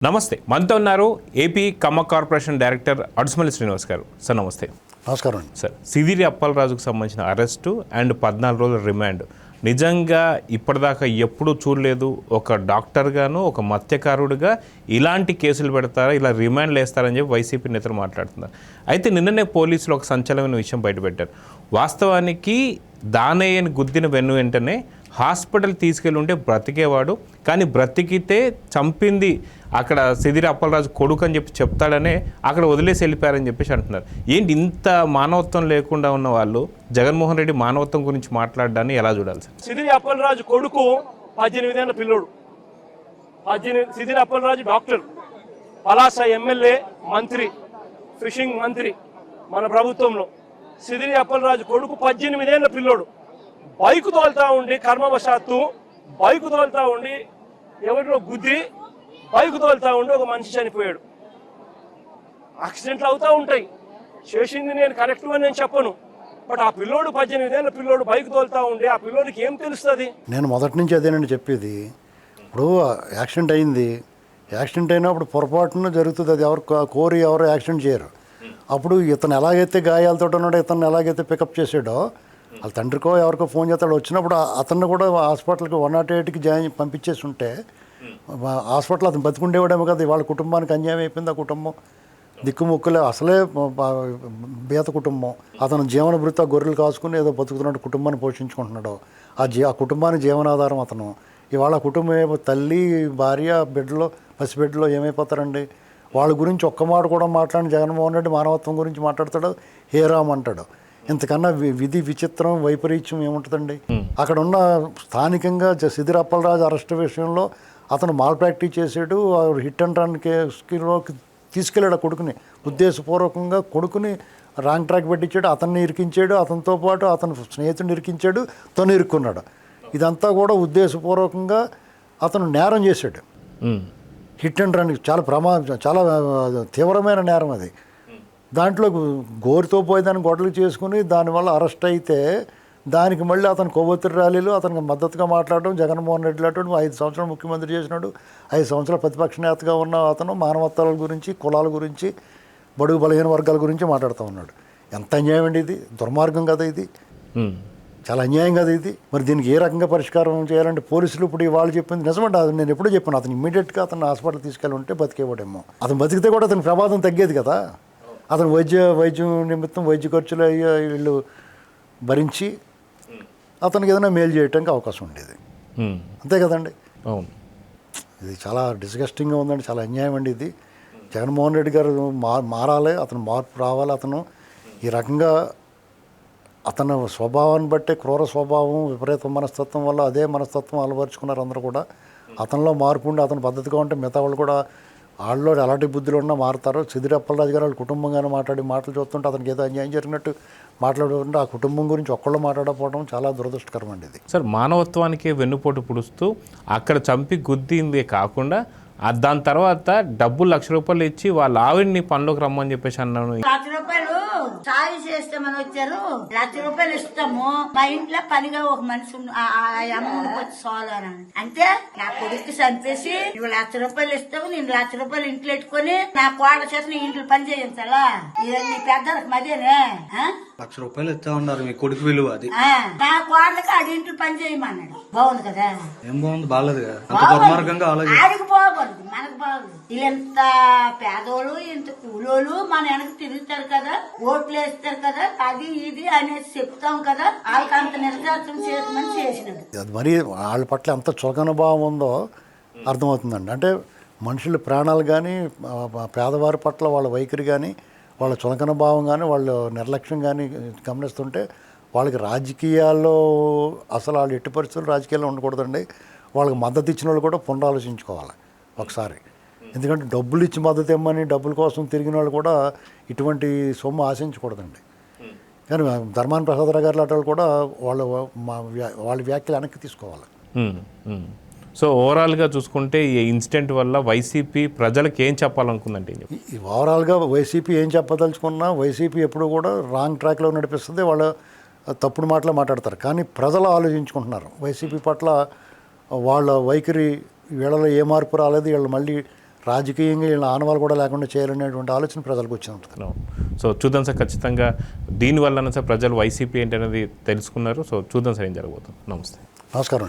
నమస్తే, మనతో ఉన్నారు ఏపీ కమ్మ కార్పొరేషన్ డైరెక్టర్ అడుసుమల్లి శ్రీనివాస్ గారు. సార్ నమస్తే. నమస్కారం సార్, సిదిరి అప్పలరాజుకు సంబంధించిన అరెస్టు అండ్ 14 రోజుల రిమాండ్ నిజంగా ఇప్పటిదాకా ఎప్పుడూ చూడలేదు. ఒక డాక్టర్గాను, ఒక మత్స్యకారుడిగా ఇలాంటి కేసులు పెడతారా, ఇలా రిమాండ్లు వేస్తారని చెప్పి వైసీపీ నేతలు మాట్లాడుతున్నారు. అయితే నిన్ననే పోలీసులు ఒక సంచలనమైన విషయం బయటపెట్టారు. వాస్తవానికి దానయ్యని గుద్దిన వెంటనే హాస్పిటల్ తీసుకెళ్ళి ఉంటే బ్రతికేవాడు, కానీ బ్రతికితే చంపింది అక్కడ సిదిరి అప్పలరాజు కొడుకు అని చెప్పి చెప్తాడనే అక్కడ వదిలేసి వెళ్ళిపోయారని చెప్పేసి అంటున్నారు. ఏంటి ఇంత మానవత్వం లేకుండా ఉన్న వాళ్ళు జగన్మోహన్ రెడ్డి మానవత్వం గురించి మాట్లాడడాన్ని ఎలా చూడాలి సార్? సిదిరి అప్పలరాజు కొడుకు 18 ఏళ్ల పిల్లోడు. సిదిరి అప్పలరాజు డాక్టర్, పలాస ఎమ్మెల్యే, మంత్రి, ఫిషింగ్ మంత్రి మన ప్రభుత్వంలో. సిదిరి అప్పలరాజు కొడుకు 18 ఏళ్ల పిల్లోడు. బైకు తోలుతా ఉండి కర్మవశాత్తు బైకు తోలుతా ఉండి ఎవరిలో గుద్ది బైకు తోలుతా ఉండి ఒక మనిషి చనిపోయాడు. యాక్సిడెంట్లు అవుతూ ఉంటాయి, చేసింది నేను కరెక్ట్ అని నేను చెప్పను. బట్ ఆ పిల్లోడు 18 ఏళ్ల పిల్లోడు బైక్ తోలుతా ఉండి ఆ పిల్లోడికి ఏం తెలుస్తుంది? నేను మొదటి నుంచి అదేనండి చెప్పేది. ఇప్పుడు యాక్సిడెంట్ అయింది, యాక్సిడెంట్ అయినప్పుడు పొరపాటున జరుగుతుంది. అది ఎవరు కోరి ఎవరు యాక్సిడెంట్ చేయరు. అప్పుడు ఇతను ఎలాగైతే గాయాలతో ఉన్నాడో, ఇతను ఎలాగైతే పికప్ చేసాడో, వాళ్ళ తండ్రికో ఎవరికో ఫోన్ చేస్తాడు, వచ్చినప్పుడు అతన్ని కూడా హాస్పిటల్కి 108కి జాయిన్ పంపించేసి ఉంటే హాస్పిటల్ అతను బతికుండేవాడేమో కదా. వాళ్ళ కుటుంబానికి అన్యాయం అయిపోయింది. ఆ కుటుంబం దిక్కుముక్కులే, అసలే బీత కుటుంబం. అతను జీవన భృత గొర్రెలు కాసుకుని ఏదో బతుకుతున్నట్టు కుటుంబాన్ని పోషించుకుంటున్నాడు. ఆ కుటుంబానికి జీవనాధారం అతను. ఇవాళ కుటుంబం ఏమో తల్లి, భార్య, బిడ్డలో, పసిబిడ్డలో ఏమైపోతారండి? వాళ్ళ గురించి ఒక్క మాట కూడా మాట్లాడిన జగన్మోహన్ రెడ్డి మానవత్వం గురించి మాట్లాడతాడు, హేరామ్ అంటాడు. ఇంతకన్నా విధి విచిత్రం, వైపరీత్యం ఏముంటుందండి? అక్కడ ఉన్న స్థానికంగా సిదిరి అప్పలరాజు అరెస్ట్ విషయంలో అతను మాల్ ప్రాక్టీస్ చేసాడు. హిట్ అండ్ రన్ కేసులోకి తీసుకెళ్ళాడు ఆ కొడుకుని. ఉద్దేశపూర్వకంగా కొడుకుని రాంగ్ ట్రాక్ పెట్టించాడు, అతన్ని ఇరికించాడు, అతనితో పాటు అతను స్నేహితుడిని ఇరికించాడు, తను ఇరుక్కున్నాడు. ఇదంతా కూడా ఉద్దేశపూర్వకంగా అతను నేరం చేశాడు. హిట్ అండ్ రన్ చాలా తీవ్రమైన నేరం అది. దాంట్లో గోరుతో పోయి దాన్ని గొడవలు చేసుకుని దానివల్ల అరెస్ట్ అయితే దానికి మళ్ళీ అతను కొవ్వొత్తిడి ర్యాలీలు అతనికి మద్దతుగా మాట్లాడడం. జగన్మోహన్ రెడ్డి లాంటి 5 సంవత్సరాలు ముఖ్యమంత్రి చేసినాడు, 5 సంవత్సరాలు ప్రతిపక్ష నేతగా ఉన్న అతను మానవత్వాల గురించి, కులాల గురించి, బడుగు బలహీన వర్గాల గురించి మాట్లాడుతూ ఉన్నాడు. ఎంత అన్యాయం అండి ఇది! దుర్మార్గం కదా ఇది, చాలా అన్యాయం కదా ఇది. మరి దీనికి ఏ రకంగా పరిష్కారం చేయాలంటే పోలీసులు ఇప్పుడు ఇవాళ చెప్పింది నిజమంటే, అది నేను ఎప్పుడూ చెప్పాను. అతను ఇమ్మీడియట్గా అతను హాస్పిటల్ తీసుకెళ్ళి ఉంటే బతికేవాడేమో. అతను బతికితే కూడా అతని ప్రమాదం తగ్గేది కదా. అతను వైద్యం నిమిత్తం వైద్య ఖర్చులు వీళ్ళు భరించి అతనికి ఏదైనా మేలు చేయడానికి అవకాశం ఉండేది. అంతే కదండి. ఇది చాలా డిస్గస్టింగ్గా ఉందండి, చాలా అన్యాయం అండి ఇది. జగన్మోహన్ రెడ్డి గారు మారాలి, అతను మార్పు రావాలి. అతను ఈ రకంగా అతను స్వభావాన్ని బట్టే క్రూర స్వభావం, విపరీత మనస్తత్వం వల్ల అదే మనస్తత్వం అలవరుచుకున్నారు అందరూ కూడా. అతనిలో మార్పు ఉండి అతను పద్ధతిగా ఉంటే మిగతా వాళ్ళు కూడా వాళ్ళు అలాంటి బుద్ధులు ఉన్నా మారుతారు. సిదిరి అప్పలరాజు గారు వాళ్ళ కుటుంబంగానే మాట్లాడి మాటలు చూస్తుంటే అతనికి ఏదో అన్యాయం జరిగినట్టు మాట్లాడుతుంటే ఆ కుటుంబం గురించి ఒక్కళ్ళు మాట్లాడకపోవడం చాలా దురదృష్టకరం అండి ఇది. సార్, మానవత్వానికి వెన్నుపోటు పుడుస్తూ అక్కడ చంపి గుద్దిందే కాకుండా దాని తర్వాత డబ్బులు ₹1,00,000 ఇచ్చి వాళ్ళ ఆవిడ్ని పనిలోకి రమ్మని చెప్పేసి అన్నాను. ₹1,00,000 సాయి చేస్తామని వచ్చారు. ₹1,00,000 ఇస్తాము, మా ఇంట్లో పనిగా ఒక మనిషి అమౌంట్ వచ్చి సోలారా అంటే నా కొడుకు చంపేసి ₹1,00,000 ఇస్తాము, నేను ₹1,00,000 ఇంట్లో పెట్టుకుని నా కోడల చేత నీ ఇంట్లో పని చేయించాలా? ఇవన్నీ పెద్దలకు మదేనే. ₹1,00,000 ఇస్తా ఉన్నారు మీ కొడుకు విలువ అది. నా కోడలకి ఆడి ఇంట్లో పని చేయమన్నాడు. బాగుంది కదా? ఏం బాగుంది? బాగాలేదు కదా. దుర్మార్గంగా ఆడికి బాగుంది, మనకు బాగుంది. ఇంత పేదోళ్ళు, ఇంత కూలోళ్ళు మన వెనక తిరుగుతారు కదా, ఓట్లు వేస్తారు కదా, అది ఇది అనేసి చెప్తాం కదా. వాళ్ళకి అంత నిర్దాక్షం చేయమని చేసినది. అది మరి వాళ్ళ పట్ల ఎంత చులకన భావం ఉందో అర్థమవుతుందండి. అంటే మనుషుల ప్రాణాలు కానీ, పేదవారి పట్ల వాళ్ళ వైఖరి కానీ, వాళ్ళ చులకన భావం కానీ, వాళ్ళ నిర్లక్ష్యం కానీ గమనిస్తుంటే వాళ్ళకి రాజకీయాల్లో అసలు వాళ్ళు ఎట్టి పరిస్థితులు రాజకీయాల్లో ఉండకూడదండి. వాళ్ళకి మద్దతు ఇచ్చిన వాళ్ళు కూడా పునరాలోచించుకోవాలి ఒకసారి. ఎందుకంటే డబ్బులు ఇచ్చి మద్దతు ఇవ్వమని డబ్బుల కోసం తిరిగిన వాళ్ళు కూడా ఇటువంటి సొమ్ము ఆశించకూడదండి. కానీ ధర్మాన ప్రసాదరావు గారు లాంటి వాళ్ళు కూడా వాళ్ళ వ్యాఖ్యలు వెనక్కి తీసుకోవాలి. సో ఓవరాల్గా చూసుకుంటే ఈ ఇన్సిడెంట్ వల్ల వైసీపీ ప్రజలకు ఏం చెప్పాలనుకుందంటే? ఓవరాల్గా వైసీపీ ఏం చెప్పదలుచుకున్నా, వైసీపీ ఎప్పుడు కూడా రాంగ్ ట్రాక్లో నడిపిస్తుంది. వాళ్ళు తప్పుడు మాటలు మాట్లాడతారు. కానీ ప్రజలు ఆలోచించుకుంటున్నారు వైసీపీ పట్ల. వాళ్ళ వైఖరి వీళ్ళలో ఏ మార్పు రాలేదు, వీళ్ళు మళ్ళీ రాజకీయంగా వీళ్ళ ఆనవాళ్ళు కూడా లేకుండా చేయాలనేటువంటి ఆలోచన ప్రజలకు వచ్చి ఉంటుంది. సో చూద్దాం సార్, ఖచ్చితంగా దీనివల్ల సార్ ప్రజలు వైసీపీ ఏంటి అనేది తెలుసుకున్నారు. సో చూద్దాం సార్ ఏం జరగబోతుంది. నమస్తే. నమస్కారం.